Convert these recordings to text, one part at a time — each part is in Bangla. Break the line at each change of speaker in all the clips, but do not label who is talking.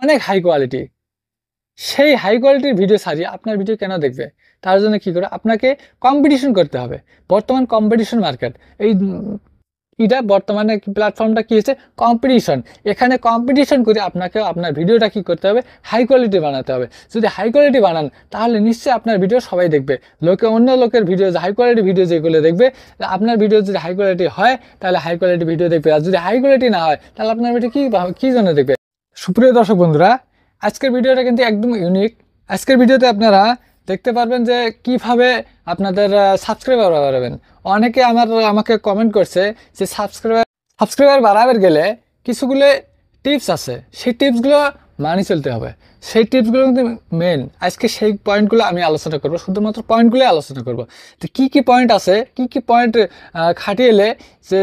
অনেক হাই কোয়ালিটি, সেই হাই কোয়ালিটির ভিডিও ছাড়িয়ে আপনার ভিডিও কেন দেখবে? তার জন্য কি করে আপনাকে কম্পিটিশন করতে হবে। বর্তমান কম্পিটিশন মার্কেট, এই এটা বর্তমানে প্ল্যাটফর্মটা কি হচ্ছে, কম্পিটিশন। এখানে কম্পিটিশন করে আপনাকে আপনার ভিডিওটা কি করতে হবে, হাই কোয়ালিটি বানাতে হবে। যদি হাই কোয়ালিটি বানান তাহলে নিশ্চয়ই আপনার ভিডিও সবাই দেখবে। অন্য লোকের ভিডিও, হাই কোয়ালিটি ভিডিও যেগুলো দেখবে, আপনার ভিডিও যদি হাই কোয়ালিটি হয় তাহলে হাই কোয়ালিটি ভিডিও দেখবে, আর যদি হাই কোয়ালিটি না হয় তাহলে আপনার ভিডিও কী জন্য দেখবে। সুপ্রিয় দর্শক বন্ধুরা, আজকের ভিডিওটা কিন্তু একদম ইউনিক। আজকের ভিডিওতে আপনারা দেখতে পারবেন যে কিভাবে আপনাদের সাবস্ক্রাইবার বাড়াবেন। অনেকে আমাকে কমেন্ট করছে যে সাবস্ক্রাইবার বাড়াবার গেলে কিছুগুলো টিপস আছে, সেই টিপসগুলো মানি চলতে হবে। সেই টিপসগুলো কিন্তু মেন। আজকে সেই পয়েন্টগুলো আমি আলোচনা করব, শুধুমাত্র পয়েন্টগুলোই আলোচনা করব। তো কী কী পয়েন্ট আছে, কী কী পয়েন্ট খাটিয়ে এলে যে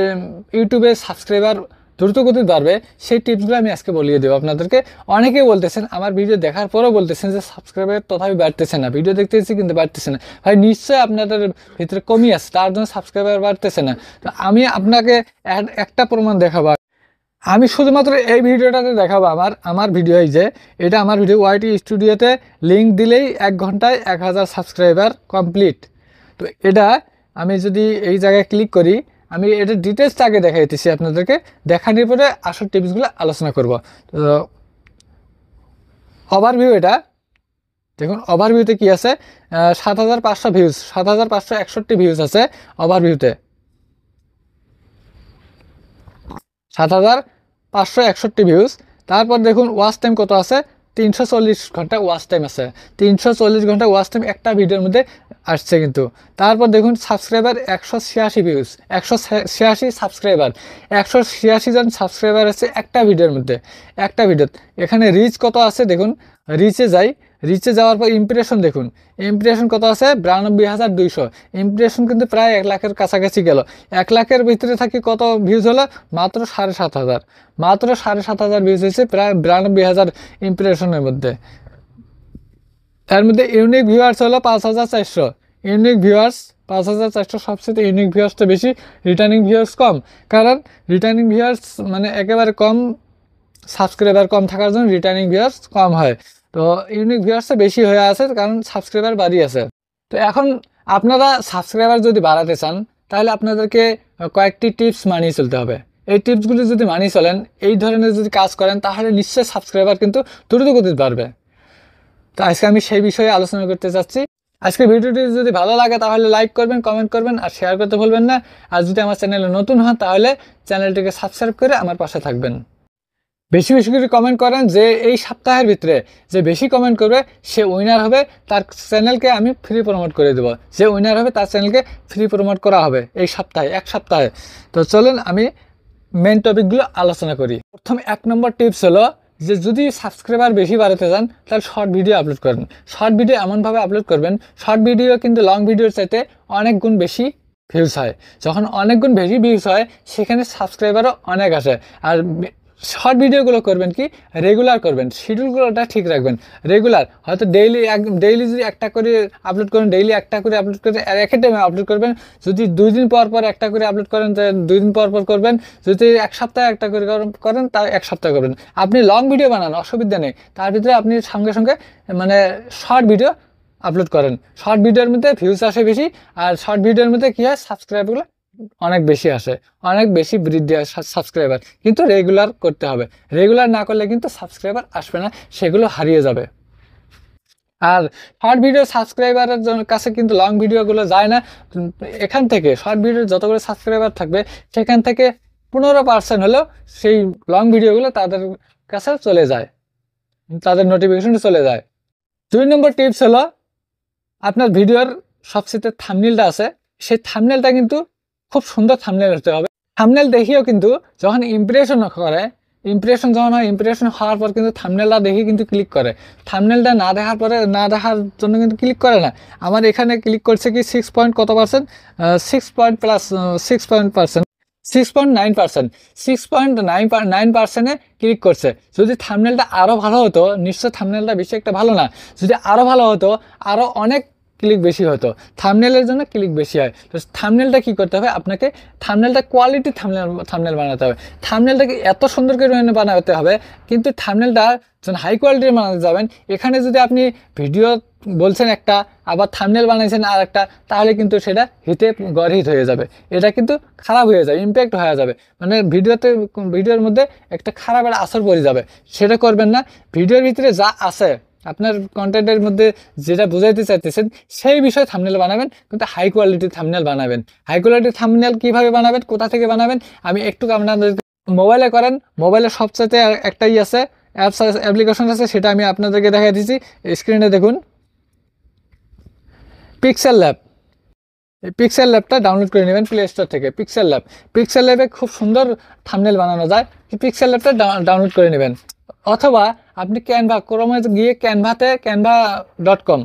ইউটিউবে সাবস্ক্রাইবার দ্রুতগতিতে বাড়বে, সেই টিপসগুলো আমি আজকে বলিয়ে দেবো আপনাদেরকে। অনেকেই বলতেছেন, আমার ভিডিও দেখার পরেও বলতেছেন যে সাবস্ক্রাইবার তথাপি বাড়তেছে না, ভিডিও দেখতেছি কিন্তু বাড়তেছে না। ভাই নিশ্চয়ই আপনাদের ভিতরে কমই আছে, তার জন্য সাবস্ক্রাইবার বাড়তেছে না। তো আমি আপনাকে একটা প্রমাণ দেখাবো। আমি শুধুমাত্র এই ভিডিওটাতে দেখাবো আমার ভিডিও, এই যে এটা আমার ভিডিও। ওয়াইটি স্টুডিওতে লিঙ্ক দিলেই 1 ঘন্টায় 1000 সাবস্ক্রাইবার কমপ্লিট। তো এটা আমি যদি এই জায়গায় ক্লিক করি, আমি এটা ডিটেলসটা আগে দেখাইতেছি আপনাদেরকে, দেখানোর পরে আসল টিপসগুলো আলোচনা করব। তো ওভারভিউ, এটা দেখুন ওভারভিউতে কি আছে, 7500 ভিউজ, 7561 ভিউজ আছে ওভারভিউতে, 7561 ভিউজ। তারপর দেখুন ওয়াচ টাইম কত আছে, 340 ঘন্টা ওয়াচ টাইম আছে, 340 ঘন্টা ওয়াচ টাইম একটা ভিডিওর মধ্যে আসছে কিন্তু। তারপর দেখুন সাবস্ক্রাইবার 186 ভিউজ, 186 সাবস্ক্রাইবার, 186 জন সাবস্ক্রাইবার আছে একটা ভিডিওর মধ্যে, একটা ভিডিও। এখানে রিচ কত আছে দেখুন, রিচে যাই, রিচে যাওয়ার পর ইমপ্রেশন দেখুন, ইমপ্রেশন কত আছে 92,200 ইমপ্রেশন, কিন্তু প্রায় 1 লাখের কাছাকাছি গেল। 1 লাখের ভিতরে থাকি কত ভিউজ হলো, মাত্র 7,500, মাত্র 7,500 ভিউজ হয়েছে প্রায় 92,000 ইমপ্রেশনের মধ্যে। তার মধ্যে ইউনিক ভিউয়ার্স হলো 5,400, ইউনিক ভিউয়ার্স 5,400, সবচেয়ে ইউনিক ভিউয়ার্সটা বেশি, রিটার্নিং ভিউয়ার্স কম। কারণ রিটার্নিং ভিউয়ার্স মানে একেবারে কম, সাবস্ক্রাইবার কম থাকার জন্য রিটার্নিং ভিউয়ার্স কম হয়। তো ইউনিক ভিউয়ার্সটা বেশি হয়ে আছে কারণ সাবস্ক্রাইবার বাড়িয়ে আছে। তো এখন আপনারা সাবস্ক্রাইবার যদি বাড়াতে চান তাহলে আপনাদেরকে কয়েকটি টিপস মানিয়ে চলতে হবে। এই টিপসগুলি যদি মানিয়ে চলেন, এই ধরনের যদি কাজ করেন, তাহলে নিশ্চয়ই সাবস্ক্রাইবার কিন্তু দ্রুতগতিতে বাড়বে। তো আজকে আমি সেই বিষয়ে আলোচনা করতে চাচ্ছি। আজকে ভিডিওটি যদি ভালো লাগে তাহলে লাইক করবেন, কমেন্ট করবেন আর শেয়ার করতে ভুলবেন না। আর যদি আমার চ্যানেলে নতুন হন তাহলে চ্যানেলটিকে সাবস্ক্রাইব করে আমার পাশে থাকবেন। বেশি বেশি করে কমেন্ট করেন, যে এই সপ্তাহের ভিতরে যে বেশি কমেন্ট করবে সে উইনার হবে, তার চ্যানেলকে আমি ফ্রি প্রমোট করে দেবো। যে উইনার হবে তার চ্যানেলকে ফ্রি প্রমোট করা হবে এই সপ্তাহে, 1 সপ্তাহে। তো চলুন আমি মেন টপিকগুলো আলোচনা করি। প্রথম 1 নম্বর টিপস হলো যে যদি সাবস্ক্রাইবার বেশি বাড়াতে চান তাহলে শর্ট ভিডিও আপলোড করেন। শর্ট ভিডিও এমনভাবে আপলোড করবেন, শর্ট ভিডিও কিন্তু লং ভিডিওর চাইতে অনেক গুণ বেশি ভিউজ হয়। যখন অনেক গুণ বেশি ভিউজ হয় সেখানে সাবস্ক্রাইবারও অনেক আসে। আর শর্ট ভিডিওগুলো করবেন কি, রেগুলার করবেন, শিডিউলগুলোটা ঠিক রাখবেন। রেগুলার হয়তো ডেইলি যদি একটা করে আপলোড করেন, ডেইলি একটা করে আপলোড করে একই টাইমে আপলোড করবেন। যদি 2 দিন পর পর একটা করে আপলোড করেন, 2 দিন পর পর করবেন। যদি 1 সপ্তাহে একটা করে করেন, তা 1 সপ্তাহ করবেন। আপনি লং ভিডিও বানান, অসুবিধা নেই, তার ভিতরে আপনি সঙ্গে সঙ্গে মানে শর্ট ভিডিও আপলোড করেন। শর্ট ভিডিওর মধ্যে ভিউজ আসে বেশি, আর শর্ট ভিডিওর মধ্যে কী হয়, সাবস্ক্রাইবগুলো অনেক বেশি আসে, অনেক বেশি বৃদ্ধি হয় সাবস্ক্রাইবার। কিন্তু রেগুলার করতে হবে, রেগুলার না করলে কিন্তু সাবস্ক্রাইবার আসবে না, সেগুলো হারিয়ে যাবে। আর শর্ট ভিডিও সাবস্ক্রাইবারের কাছে কিন্তু লং ভিডিওগুলো যায় না। এখান থেকে শর্ট ভিডিওর যতগুলো সাবস্ক্রাইবার থাকবে সেখান থেকে 15% হলেও সেই লং ভিডিওগুলো তাদের কাছে চলে যায়, তাদের নোটিফিকেশন চলে যায়। 2 নম্বর টিপস হলো আপনার ভিডিওর সবচেয়ে থাম্বনেলটা আছে, সেই থাম্বনেলটা কিন্তু খুব সুন্দর থাম্বনেল হতে হবে। থাম্বনেল দেখিও কিন্তু যখন ইমপ্রেশন করে, ইমপ্রেশন যখন হয়, ইমপ্রেশন হওয়ার পর কিন্তু থাম্বনেলটা দেখে কিন্তু ক্লিক করে। থাম্বনেলটা না দেখার জন্য কিন্তু ক্লিক করে না। আমার এখানে ক্লিক করছে কি 6.9%, 6.9%, ক্লিক করছে। যদি থাম্বনেলটা আরও ভালো হতো, নিশ্চয় থাম্বনেলটা বেশি একটা ভালো না, যদি আরও ভালো হতো, আরও অনেক ক্লিক বেশি হতো, থাম্বনেলের জন্য ক্লিক বেশি হয়। তো থাম্বনেলটা কী করতে হবে, আপনাকে থাম্বনেলটা কোয়ালিটি থাম্বনেল বানাতে হবে। থাম্বনেলটাকে এত সুন্দর করে বানাতে হবে, কিন্তু থাম্বনেলটা যখন হাই কোয়ালিটির বানাতে যাবেন, এখানে যদি আপনি ভিডিও বলছেন একটা, আবার থাম্বনেল বানাইছেন আর একটা, তাহলে কিন্তু সেটা হিটে গড়হিট হয়ে যাবে, এটা কিন্তু খারাপ হয়ে যাবে, ইম্প্যাক্ট হয়ে যাবে, মানে ভিডিওর মধ্যে একটা খারাপ একটা আসর পড়ে যাবে। সেটা করবেন না। ভিডিওর ভিতরে যা আছে, আপনার কন্টেন্টের মধ্যে যেটা বোঝাইতে চাইতেছেন সেই বিষয়ে থাম্বনেল বানাবেন, কিন্তু হাই কোয়ালিটির থাম্বনেল বানাবেন। হাই কোয়ালিটির থাম্বনেল কীভাবে বানাবেন, কোথা থেকে বানাবেন, আমি একটু আপনাদের মোবাইলে করেন। মোবাইলে সবচাইতে একটাই আছে অ্যাপ্লিকেশন আছে, সেটা আমি আপনাদেরকে দেখাই দিচ্ছি। স্ক্রিনে দেখুন, পিক্সেল ল্যাব। এই পিক্সেল ল্যাবটা ডাউনলোড করে নেবেন প্লে স্টোর থেকে। পিক্সেল ল্যাবে খুব সুন্দর থাম্বনেল বানানো যায়। পিক্সেল ল্যাবটা ডাউনলোড করে নেবেন, অথবা আপনি ক্রোমে গিয়ে canva.com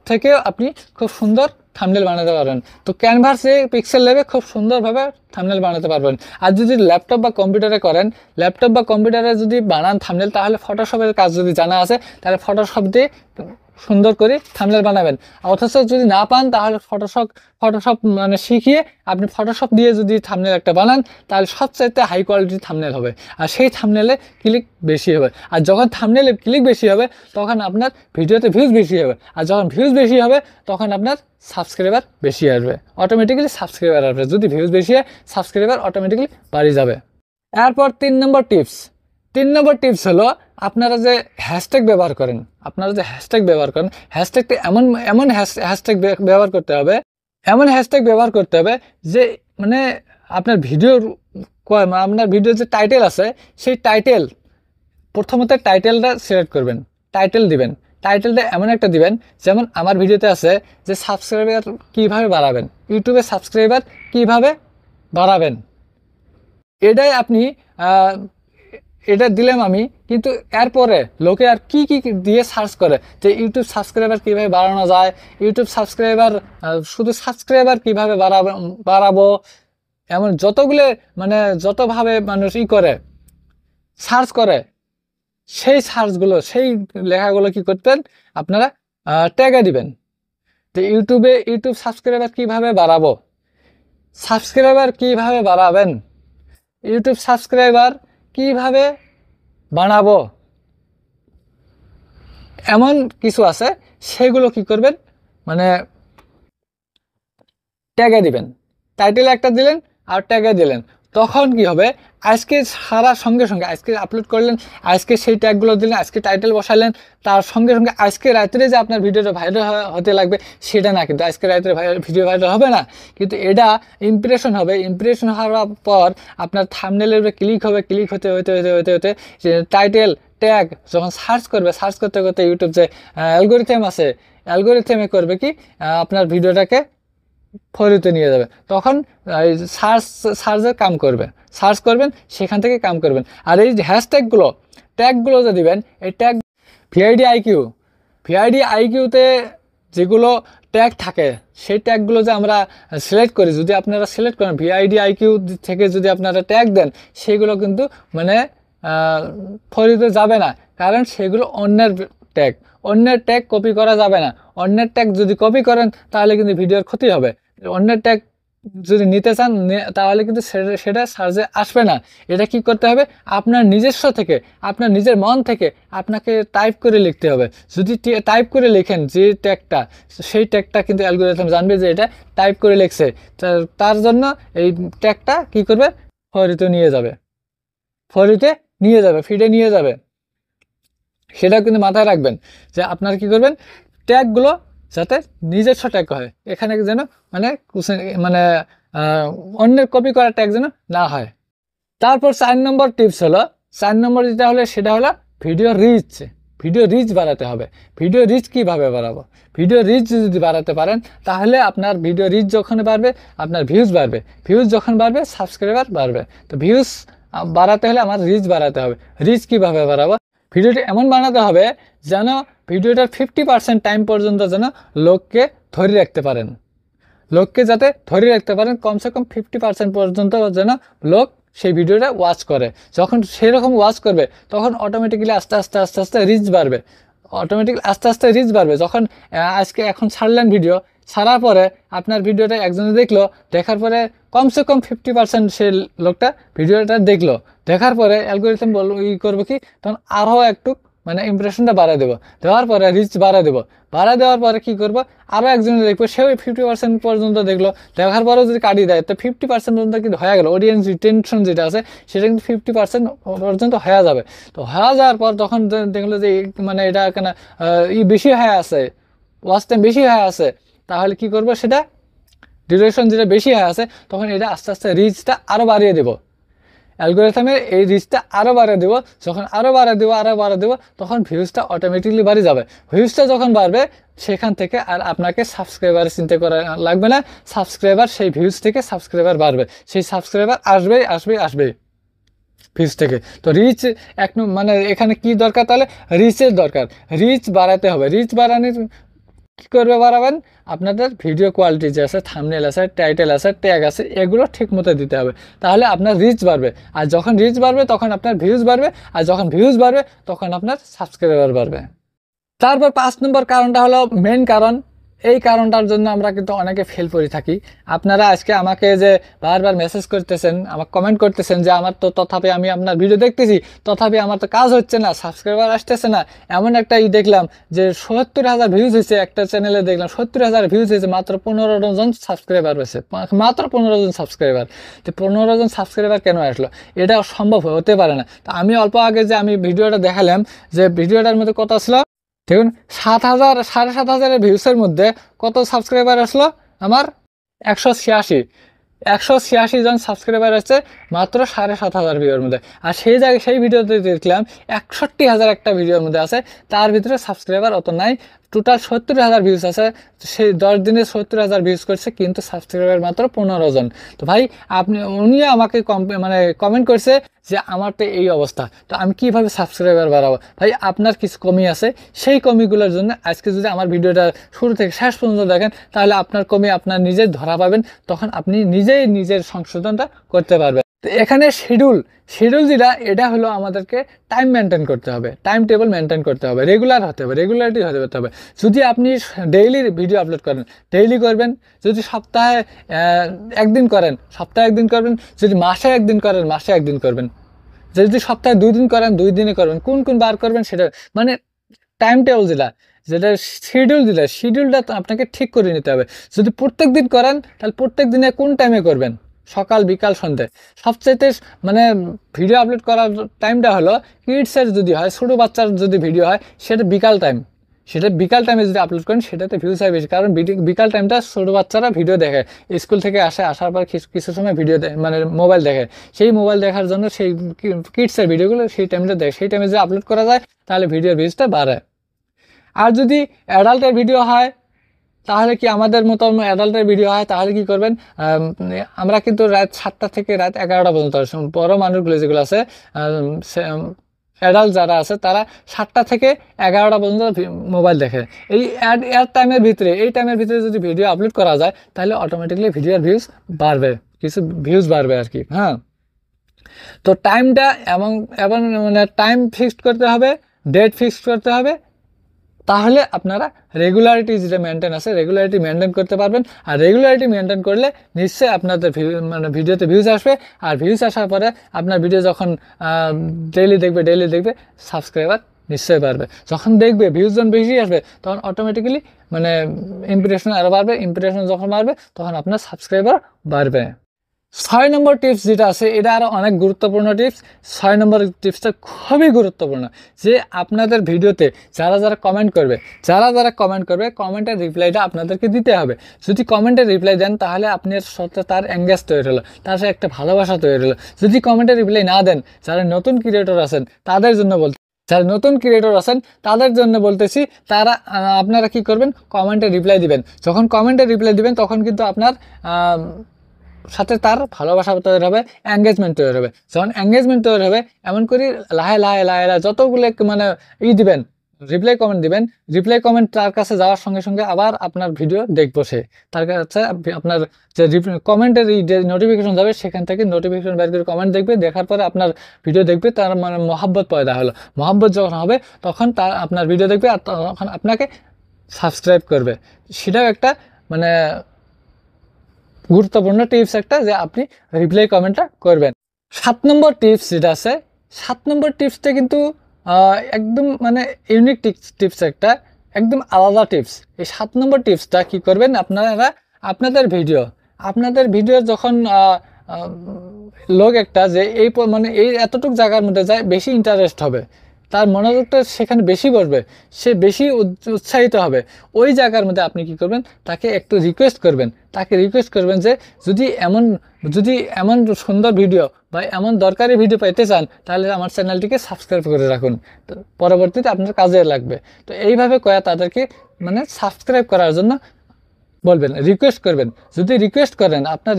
থেকে আপনি খুব সুন্দর থাম্বনেল বানাতে পারবেন। তো ক্যানভাসে পিক্সেল ল্যাবে খুব সুন্দরভাবে থাম্বনেল বানাতে পারবেন। আর যদি ল্যাপটপ বা কম্পিউটারে করেন, ল্যাপটপ বা কম্পিউটারে যদি বানান থাম্বনেল, তাহলে ফটোশপের কাজ যদি জানা আছে, তাহলে ফটোশপ দিয়ে সুন্দর করে থাম্বনেল বানাবেন। অথচ যদি না পান, তাহলে ফটোশপ মানে শিখিয়ে আপনি ফটোশপ দিয়ে যদি থাম্বনেল একটা বানান, তাহলে সবচাইতে হাই কোয়ালিটির থাম্বনেল হবে, আর সেই থাম্বনেলে ক্লিক বেশি হবে। আর যখন থাম্বনেলে ক্লিক বেশি হবে, তখন আপনার ভিডিওতে ভিউজ বেশি হবে, আর যখন ভিউজ বেশি হবে, তখন আপনার সাবস্ক্রাইবার বেশি আসবে, অটোমেটিক্যালি সাবস্ক্রাইবার আসবে। যদি ভিউজ বেশি হয়, সাবস্ক্রাইবার অটোমেটিক্যালি বাড়ি যাবে। এরপর 3 নম্বর টিপস হলো, আপনারা যে হ্যাশট্যাগ ব্যবহার করেন, হ্যাশট্যাগটা এমন হ্যাশট্যাগ ব্যবহার করতে হবে, যে মানে আপনার ভিডিওর যে টাইটেল আছে, সেই টাইটেল, প্রথমত টাইটেলটা সিলেক্ট করবেন, টাইটেল দিবেন। টাইটেলটা এমন একটা দিবেন, যেমন আমার ভিডিওতে আছে যে সাবস্ক্রাইবার কীভাবে বাড়াবেন, ইউটিউবে সাবস্ক্রাইবার কীভাবে বাড়াবেন, এটাই আপনি এটা দিলাম আমি। কিন্তু এরপরে লোকে আর কি দিয়ে সার্চ করে, যে ইউটিউব সাবস্ক্রাইবার কীভাবে বাড়ানো যায়, শুধু সাবস্ক্রাইবার কীভাবে বাড়াবো, এমন যতভাবে মানুষ করে সার্চ করে, সেই লেখাগুলো কি করতেন আপনারা ট্যাগে দিবেন। তো ইউটিউব সাবস্ক্রাইবার কীভাবে বাড়াবো, ইউটিউব সাবস্ক্রাইবার কীভাবে বানাবো, এমন কিছু আছে, সেগুলো কি করবেন, মানে ট্যাগে দিবেন। টাইটেল একটা দিলেন আর ট্যাগে দিলেন, তখন কি হবে, আজকে সঙ্গে আজকে আপলোড করলেন, আজকে সেই ট্যাগগুলো দিলেন, আজকে টাইটেল বসালেন, তার সঙ্গে আজকে রাত্রে যে আপনার ভিডিওটা ভাইরাল হতে লাগবে সেটা না, কিন্তু আজকে রাত্রে ভিডিও ভাইরাল হবে না, কিন্তু এটা ইমপ্রেশন হবে। ইমপ্রেশন হওয়ার পর আপনার থাম্বনেলের উপরে ক্লিক হবে, ক্লিক হতে টাইটেল ট্যাগ যখন সার্চ করতে ইউটিউব যে অ্যালগোরিথম আছে, অ্যালগোরিথমে করবে কি, আপনার ভিডিওটাকে ফরিতে নিয়ে যাবে, তখন সার্চের কাম করবে, সার্চ করবেন, সেখান থেকে কাম করবেন। আর এই ট্যাগগুলো যে দিবেন, এই ট্যাগ ভিআইডি আইকিউতে যেগুলো ট্যাগ থাকে, সেই ট্যাগগুলো যে আমরা সিলেক্ট করি, যদি আপনারা সিলেক্ট করেন ভিআইডি আইকিউ থেকে যদি আপনারা ট্যাগ দেন, সেগুলো কিন্তু মানে ফরিতে যাবে না, কারণ সেগুলো অন্যের ট্যাগ কপি করা যাবে না। অন্যের ট্যাগ যদি কপি করেন, তাহলে কিন্তু ভিডিওর ক্ষতি হবে। অন্যের ট্যাগ যদি নিতে চান, তাহলে কিন্তু সেটা সার্চে আসবে না। এটা কি করতে হবে, আপনার নিজস্ব থেকে, আপনার নিজের মন থেকে আপনাকে টাইপ করে লিখতে হবে। যদি টাইপ করে লেখেন যে ট্যাগটা, সেই ট্যাগটা কিন্তু অ্যালগরিদম জানবে যে এটা টাইপ করে লিখছে, তার জন্য এই ট্যাগটা কি করবে, ফরিতে নিয়ে যাবে, ফিডে নিয়ে যাবে। সেটা কিন্তু মাথায় রাখবেন, যে আপনারা কি করবেন, ট্যাগগুলো যাতে নিজস্ব ট্যাগ হয়, এখানে যেন অন্যের কপি করা ট্যাগ যেন না হয়। তারপর 4 নম্বর টিপস হলো, যেটা হলো সেটা হলো ভিডিও রিচ বাড়াতে হবে। ভিডিও রিচ কীভাবে বাড়াবো, ভিডিও রিচ যদি বাড়াতে পারেন, তাহলে আপনার ভিডিও রিচ যখন বাড়বে, আপনার ভিউজ যখন বাড়বে, সাবস্ক্রাইবার বাড়বে। তো ভিউজ বাড়াতে হলে আমার রিচ বাড়াতে হবে। রিচ কীভাবে বাড়াবো, ভিডিওটি এমন বানাতে হবে যেন ভিডিওটার 50% টাইম পর্যন্ত যেন লোককে ধরে রাখতে পারেন, কমসে কম 50% পর্যন্ত যেন লোক সেই ভিডিওটা ওয়াচ করে। যখন সেরকম ওয়াচ করবে, তখন অটোমেটিক্যালি আস্তে আস্তে রিচ বাড়বে। অটোমেটিক আস্তে আস্তে রিচ বাড়বে। যখন আজকে এখন ছাড়লেন ভিডিও, ছাড়ার পরে আপনার ভিডিওটা একজনে দেখলো, দেখার পরে কমসে কম 50% সে লোকটা ভিডিওটা দেখলো, দেখার পরে অ্যালগোরিথম করবো কি, তখন আরও একটু মানে ইমপ্রেশনটা বাড়ায় দেবো, দেওয়ার পরে রিচ বাড়ায় দেবো, বাড়ায় দেওয়ার পরে কী করবো, আরও একজনে দেখবো, সেও 50% পর্যন্ত দেখলো, দেখার পরেও যদি কাটিয়ে দেয় তো 50% পর্যন্ত কিন্তু হয়ে গেলো। অডিয়েন্স রিটেনশন যেটা আছে সেটা কিন্তু 50% পর্যন্ত হয়ে যাবে। তো হয়ে যাওয়ার পর তখন দেখলো যে মানে এটা কেন বেশি হয়ে আছে, ওয়াচ টাইম বেশি হয়ে আছে, তাহলে কি করবো, সেটা ডিউরেশন যেটা বেশি হয়ে আছে, তখন এটা আস্তে আস্তে রিচটা আরও বাড়িয়ে দেবো। অ্যালগোরিথমের এই রিচটা আরও বাড়িয়ে দেবো, যখন আরও বাড়িয়ে দেবো তখন ভিউজটা অটোমেটিকলি বাড়ি যাবে। ভিউজটা যখন বাড়বে সেখান থেকে আর আপনাকে সাবস্ক্রাইবার চিন্তা করা লাগবে না, সাবস্ক্রাইবার সেই ভিউজ থেকে সাবস্ক্রাইবার বাড়বে, সেই সাবস্ক্রাইবার আসবেই ভিউজ থেকে। তো রিচ মানে এখানে কি দরকার, তাহলে রিচের দরকার, রিচ বাড়াতে হবে। রিচ বাড়ানোর কী করবে, বাড়াবেন আপনাদের ভিডিও কোয়ালিটি যে আছে, থাম্বনেল আছে, টাইটেল আছে, ট্যাগ আছে, এগুলো ঠিক মতো দিতে হবে, তাহলে আপনার রিচ বাড়বে। আর যখন রিচ বাড়বে তখন আপনার ভিউজ বাড়বে, আর যখন ভিউজ বাড়বে তখন আপনার সাবস্ক্রাইবার বাড়বে। তারপর 5 নম্বর কারণটা হলো মেন কারণ, এই কারণটার জন্য আমরা কিন্তু অনেকে ফেল করে থাকি। আপনারা আজকে আমাকে যে বারবার মেসেজ করতেছেন, আমাকে কমেন্ট করতেছেন যে আমার তো তথাপি আমি আপনার ভিডিও দেখতেছি, তথাপি আমার তো কাজ হচ্ছে না, সাবস্ক্রাইবার আসতেছে না। এমন একটা দেখলাম যে 70,000 ভিউজ হয়েছে, একটা চ্যানেলে দেখলাম 70,000 ভিউজ হয়েছে, মাত্র 15 জন সাবস্ক্রাইবার হয়েছে, মাত্র 15 জন সাবস্ক্রাইবার। তো 15 জন সাবস্ক্রাইবার কেন আসলো, এটা সম্ভব হতে পারে না। তো আমি অল্প আগে যে আমি ভিডিওটা দেখালাম, যে ভিডিওটার মধ্যে কথা ছিল, দেখুন 7,000 7,500 ভিউসের মধ্যে কত সাবস্ক্রাইবার আসলো, আমার 186 জন সাবস্ক্রাইবার আছে মাত্র 7,500 ভিডিওর মধ্যে। আর সেই জায়গায় সেই ভিডিওতে দেখলাম 61,000 একটা ভিডিওর মধ্যে আছে, তার ভিতরে সাবস্ক্রাইবার অত নাই। টোটাল 70,000 ভিউজ আছে, সেই 10 দিনে 70,000 ভিউজ করছে, কিন্তু সাবস্ক্রাইবার মাত্র 15 জন। তো ভাই উনিও আমাকে মানে কমেন্ট করছে যে আমার তো এই অবস্থা, তো আমি কিভাবে সাবস্ক্রাইবার বাড়াবো। ভাই আপনার কিছু কমি আছে, সেই কমিগুলোর জন্য আজকে যদি আমার ভিডিওটা শুরু থেকে শেষ পর্যন্ত দেখেন, তাহলে আপনার কমি আপনার নিজের ধরা পাবেন, তখন আপনি নিজেই নিজের সংশোধনটা করতে পারবেন। তো এখানে শিডিউল যেটা, এটা হলো আমাদেরকে টাইম মেনটেন করতে হবে, টাইম টেবিল মেনটেন করতে হবে, রেগুলার হতে হবে, রেগুলারিটি হতে হবে। যদি আপনি ডেইলি ভিডিও আপলোড করেন, ডেইলি করবেন। যদি সপ্তাহে একদিন করেন, সপ্তাহে একদিন করবেন। যদি মাসে একদিন করেন, মাসে একদিন করবেন। যদি সপ্তাহে 2 দিন করেন, 2 দিনে করবেন। কোন বার করবেন সেটা মানে টাইম টেবিল যেটা শিডিউলটা আপনাকে ঠিক করে নিতে হবে। যদি প্রত্যেক দিন করেন, তাহলে প্রত্যেক দিনে কোন টাইমে করবেন, সকাল বিকাল সন্ধ্যে। সবচাইতে মানে ভিডিও আপলোড করার টাইমটা হলো, কিডসের যদি হয়, ছোটো বাচ্চার যদি ভিডিও হয়, সেটা বিকাল টাইম, সেটা বিকাল টাইমে যদি আপলোড করেন সেটাতে ভিউজ হয় বেশি। কারণ বিকাল টাইমটা ছোটো বাচ্চারা ভিডিও দেখে, স্কুল থেকে আসার পর কিছু সময় ভিডিও মানে মোবাইল দেখে, সেই মোবাইল দেখার জন্য সেই কিডসের ভিডিওগুলো সেই টাইমটা দেখে, সেই টাইমে যদি আপলোড করা যায় তাহলে ভিডিওর ভিউজটা বাড়ে। আর যদি অ্যাডাল্টের ভিডিও হয়, তাহলে কি আমাদের মতো অ্যাডাল্টের ভিডিও হয়, তাহলে কি করবেন, আমরা কিন্তু রাত 7টা থেকে রাত 11টা পর্যন্ত, বড় মানুষগুলো যেগুলো আছে অ্যাডাল্ট যারা আছে, তারা 7টা থেকে 11টা পর্যন্ত মোবাইল দেখে। এই টাইমের ভিতরে যদি ভিডিও আপলোড করা যায়, তাহলে অটোমেটিকলি ভিডিওর ভিউজ বাড়বে, কিছু ভিউজ বাড়বে আর কি। হ্যাঁ, তো টাইমটা এবং মানে টাইম ফিক্সড করতে হবে, ডেট ফিক্সড করতে হবে, তাহলে আপনারা রেগুলারিটি যেটা মেনটেন আছে, রেগুলারিটি মেনটেন করতে পারবেন। আর রেগুলারিটি মেনটেন করলে নিশ্চয়ই আপনাদের মানে ভিডিওতে ভিউজ আসবে। আর ভিউজ আসার পরে আপনার ভিডিও যখন ডেইলি দেখবে, সাবস্ক্রাইবার নিশ্চয়ই বাড়বে। যখন দেখবে ভিউজ যখন বেশি আসবে, তখন অটোমেটিক্যালি মানে ইমপ্রেশন আরও বাড়বে, ইমপ্রেশন যখন বাড়বে তখন আপনার সাবস্ক্রাইবার বাড়বে। 6 নম্বর টিপস যেটা আছে, এটা আরও অনেক গুরুত্বপূর্ণ টিপস। 6 নম্বর টিপসটা খুবই গুরুত্বপূর্ণ, যে আপনাদের ভিডিওতে যারা কমেন্ট করবে, কমেন্টের রিপ্লাইটা আপনাদেরকে দিতে হবে। যদি কমেন্টের রিপ্লাই দেন, তাহলে আপনার সাথে তার এঙ্গেজ তৈরি হলো, তার সাথে একটা ভালোবাসা তৈরি হলো। যদি কমেন্টের রিপ্লাই না দেন, যারা নতুন ক্রিয়েটর আছেন তাদের জন্য বলতেছি, তারা আপনারা কি করবেন, কমেন্টে রিপ্লাই দিবেন। যখন কমেন্টে রিপ্লাই দিবেন, তখন কিন্তু আপনার সাথে তার ভালোবাসা তৈরি হবে, এঙ্গেজমেন্ট তৈরি হবে। যখন এঙ্গেজমেন্ট তৈরি হবে, এমন করে লাহে যতগুলো মানে দিবেন, রিপ্লাই কমেন্ট দিবেন। রিপ্লাই কমেন্ট তার কাছে যাওয়ার সঙ্গে সঙ্গে আবার আপনার ভিডিও দেখবো সে। তার কাছে আপনার যে কমেন্টের যে নোটিফিকেশন যাবে সেখান থেকে নোটিফিকেশন বের করে কমেন্ট দেখবে, দেখার পরে আপনার ভিডিও দেখবে, তার মানে মহাব্বত পয়দা হলো। মহাব্বত যখন হবে তখন তার আপনার ভিডিও দেখবে আর তখন আপনাকে সাবস্ক্রাইব করবে। সেটাও একটা মানে গুরুত্বপূর্ণ টিপস একটা, যে আপনি রিপ্লাই কমেন্টটা করবেন। 7 নম্বর টিপস যেটা আছে, 7 নম্বর টিপসটা কিন্তু একদম মানে ইউনিক টিপস একটা, একদম আলাদা টিপস। এই 7 নম্বর টিপসটা কি করবেন আপনারা, আপনাদের ভিডিও যখন লোক একটা যে এই মানে এই এতটুকু জায়গার মধ্যে যায় বেশি ইন্টারেস্ট হবে, তার মনোযোগটা সেখানে বেশি বসবে, সে বেশি উৎসাহিত হবে। ওই জায়গার মধ্যে আপনি কি করবেন, তাকে একটু রিকোয়েস্ট করবেন যে যদি এমন সুন্দর ভিডিও বা এমন দরকারি ভিডিও পেতে চান তাহলে আমার চ্যানেলটিকে সাবস্ক্রাইব করে রাখুন, তো পরবর্তীতে আপনার কাজে লাগবে। তো এইভাবে কয়া তাদেরকে মানে সাবস্ক্রাইব করার জন্য বলবেন, রিকোয়েস্ট করবেন। যদি রিকোয়েস্ট করেন আপনার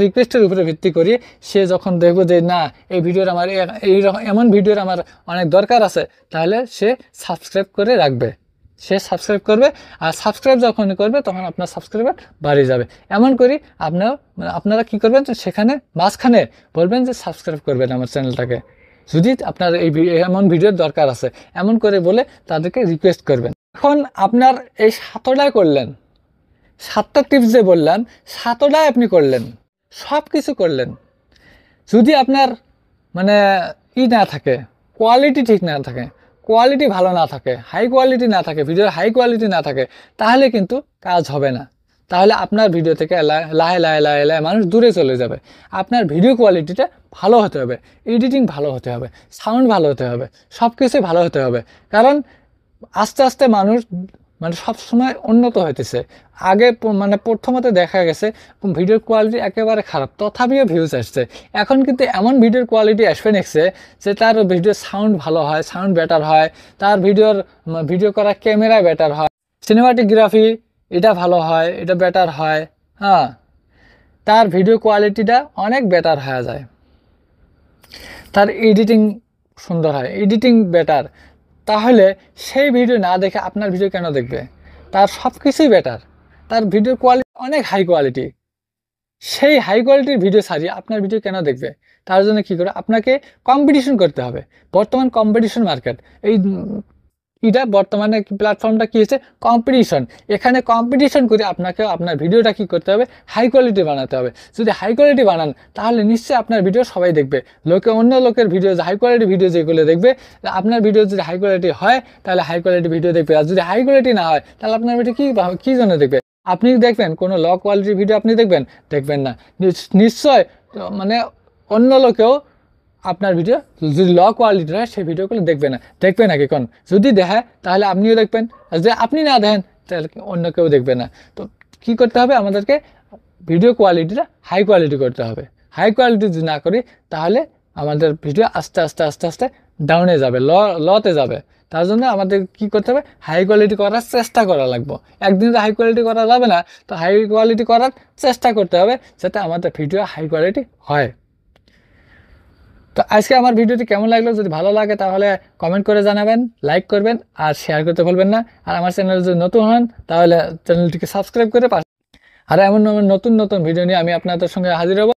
রিকোয়েস্টের উপরে ভিত্তি করে সে যখন দেখবো যে না এই ভিডিওর আমার এমন ভিডিওর আমার অনেক দরকার আছে, তাহলে সে সাবস্ক্রাইব করে রাখবে, সে সাবস্ক্রাইব করবে। আর সাবস্ক্রাইব যখন করবে তখন আপনার সাবস্ক্রাইবার বাড়িয়ে যাবে। এমন করি আপনারা কি করবেন, সেখানে মাঝখানে বলবেন যে সাবস্ক্রাইব করবেন আমার চ্যানেলটাকে, যদি আপনার এমন ভিডিওর দরকার আছে, এমন করে বলে তাদেরকে রিকোয়েস্ট করবেন। এখন আপনার এই 7টায় করলেন, 7টা টিপস যে বললাম 7টায় আপনি করলেন, সব কিছু করলেন। যদি আপনার মানে না থাকে, কোয়ালিটি ঠিক না থাকে, কোয়ালিটি ভালো না থাকে, হাই কোয়ালিটি না থাকে, ভিডিওর হাই কোয়ালিটি না থাকে, তাহলে কিন্তু কাজ হবে না। তাহলে আপনার ভিডিও থেকে লাহে লাহে মানুষ দূরে চলে যাবে। আপনার ভিডিও কোয়ালিটিটা ভালো হতে হবে, এডিটিং ভালো হতে হবে, সাউন্ড ভালো হতে হবে, সব কিছুই ভালো হতে হবে। কারণ আস্তে আস্তে মানুষ মানে সবসময় উন্নত হইতেছে। আগে মানে প্রথমত দেখা গেছে ভিডিওর কোয়ালিটি একেবারে খারাপ, তথাপিও ভিউজ আসছে। এখন কিন্তু এমন ভিডিওর কোয়ালিটি আসবে নেক্সে যে তার ভিডিওর সাউন্ড ভালো হয়, সাউন্ড বেটার হয়, তার ভিডিও করা ক্যামেরা বেটার হয়, সিনেমাটোগ্রাফি এটা ভালো হয়, এটা বেটার হয়, হ্যাঁ, তার ভিডিও কোয়ালিটিটা অনেক বেটার হয়ে যায়, তার এডিটিং সুন্দর হয়, এডিটিং বেটার। তাহলে সেই ভিডিও না দেখে আপনার ভিডিও কেন দেখবে? তার সব কিছুই বেটার, তার ভিডিওর কোয়ালিটি অনেক হাই কোয়ালিটি, সেই হাই কোয়ালিটির ভিডিও ছাড়িয়ে আপনার ভিডিও কেন দেখবে? তার জন্য কী করে আপনাকে কম্পিটিশন করতে হবে। বর্তমান কম্পিটিশন মার্কেট, এই এটা বর্তমানে প্ল্যাটফর্মটা কী হচ্ছে, কম্পিটিশন। এখানে কম্পিটিশন করে আপনাকে আপনার ভিডিওটা কী করতে হবে, হাই কোয়ালিটি বানাতে হবে। যদি হাই কোয়ালিটি বানান তাহলে নিশ্চয়ই আপনার ভিডিও সবাই দেখবে। অন্য লোকের ভিডিও, হাই কোয়ালিটি ভিডিও যেগুলো দেখবে, আপনার ভিডিও যদি হাই কোয়ালিটি হয় তাহলে হাই কোয়ালিটি ভিডিও দেখবে। আর যদি হাই কোয়ালিটি না হয় তাহলে আপনার ভিডিও কী জন্য দেখবে? আপনি দেখবেন কোনো লো কোয়ালিটির ভিডিও আপনি দেখবেন না। নিশ্চয় মানে অন্য লোকেও আপনার ভিডিও যদি লো কোয়ালিটির হয় সেই ভিডিওগুলো দেখবে না কি কোন? যদি দেখে তাহলে আপনিও দেখবেন, আর যদি আপনি না দেখেন তাহলে অন্য কেউ দেখবে না। তো কী করতে হবে, আমাদেরকে ভিডিও কোয়ালিটিটা হাই কোয়ালিটি করতে হবে। হাই কোয়ালিটি যদি না করি তাহলে আমাদের ভিডিও আস্তে আস্তে ডাউনে যাবে, লতে যাবে। তার জন্য আমাদের কি করতে হবে, হাই কোয়ালিটি করার চেষ্টা করা লাগবে। একদিন তো হাই কোয়ালিটি করা যাবে না, তো হাই কোয়ালিটি করার চেষ্টা করতে হবে যাতে আমাদের ভিডিও হাই কোয়ালিটি হয়। তো আজকে আমার ভিডিওটি কেমন লাগলো, যদি ভালো লাগে তাহলে কমেন্ট করে জানাবেন, লাইক করবেন আর শেয়ার করতে ভুলবেন না। আর আমার চ্যানেল যদি নতুন হন তাহলে চ্যানেলটিকে সাবস্ক্রাইব করে আর এমন নতুন ভিডিও নিয়ে আমি আপনাদের সঙ্গে হাজির হব।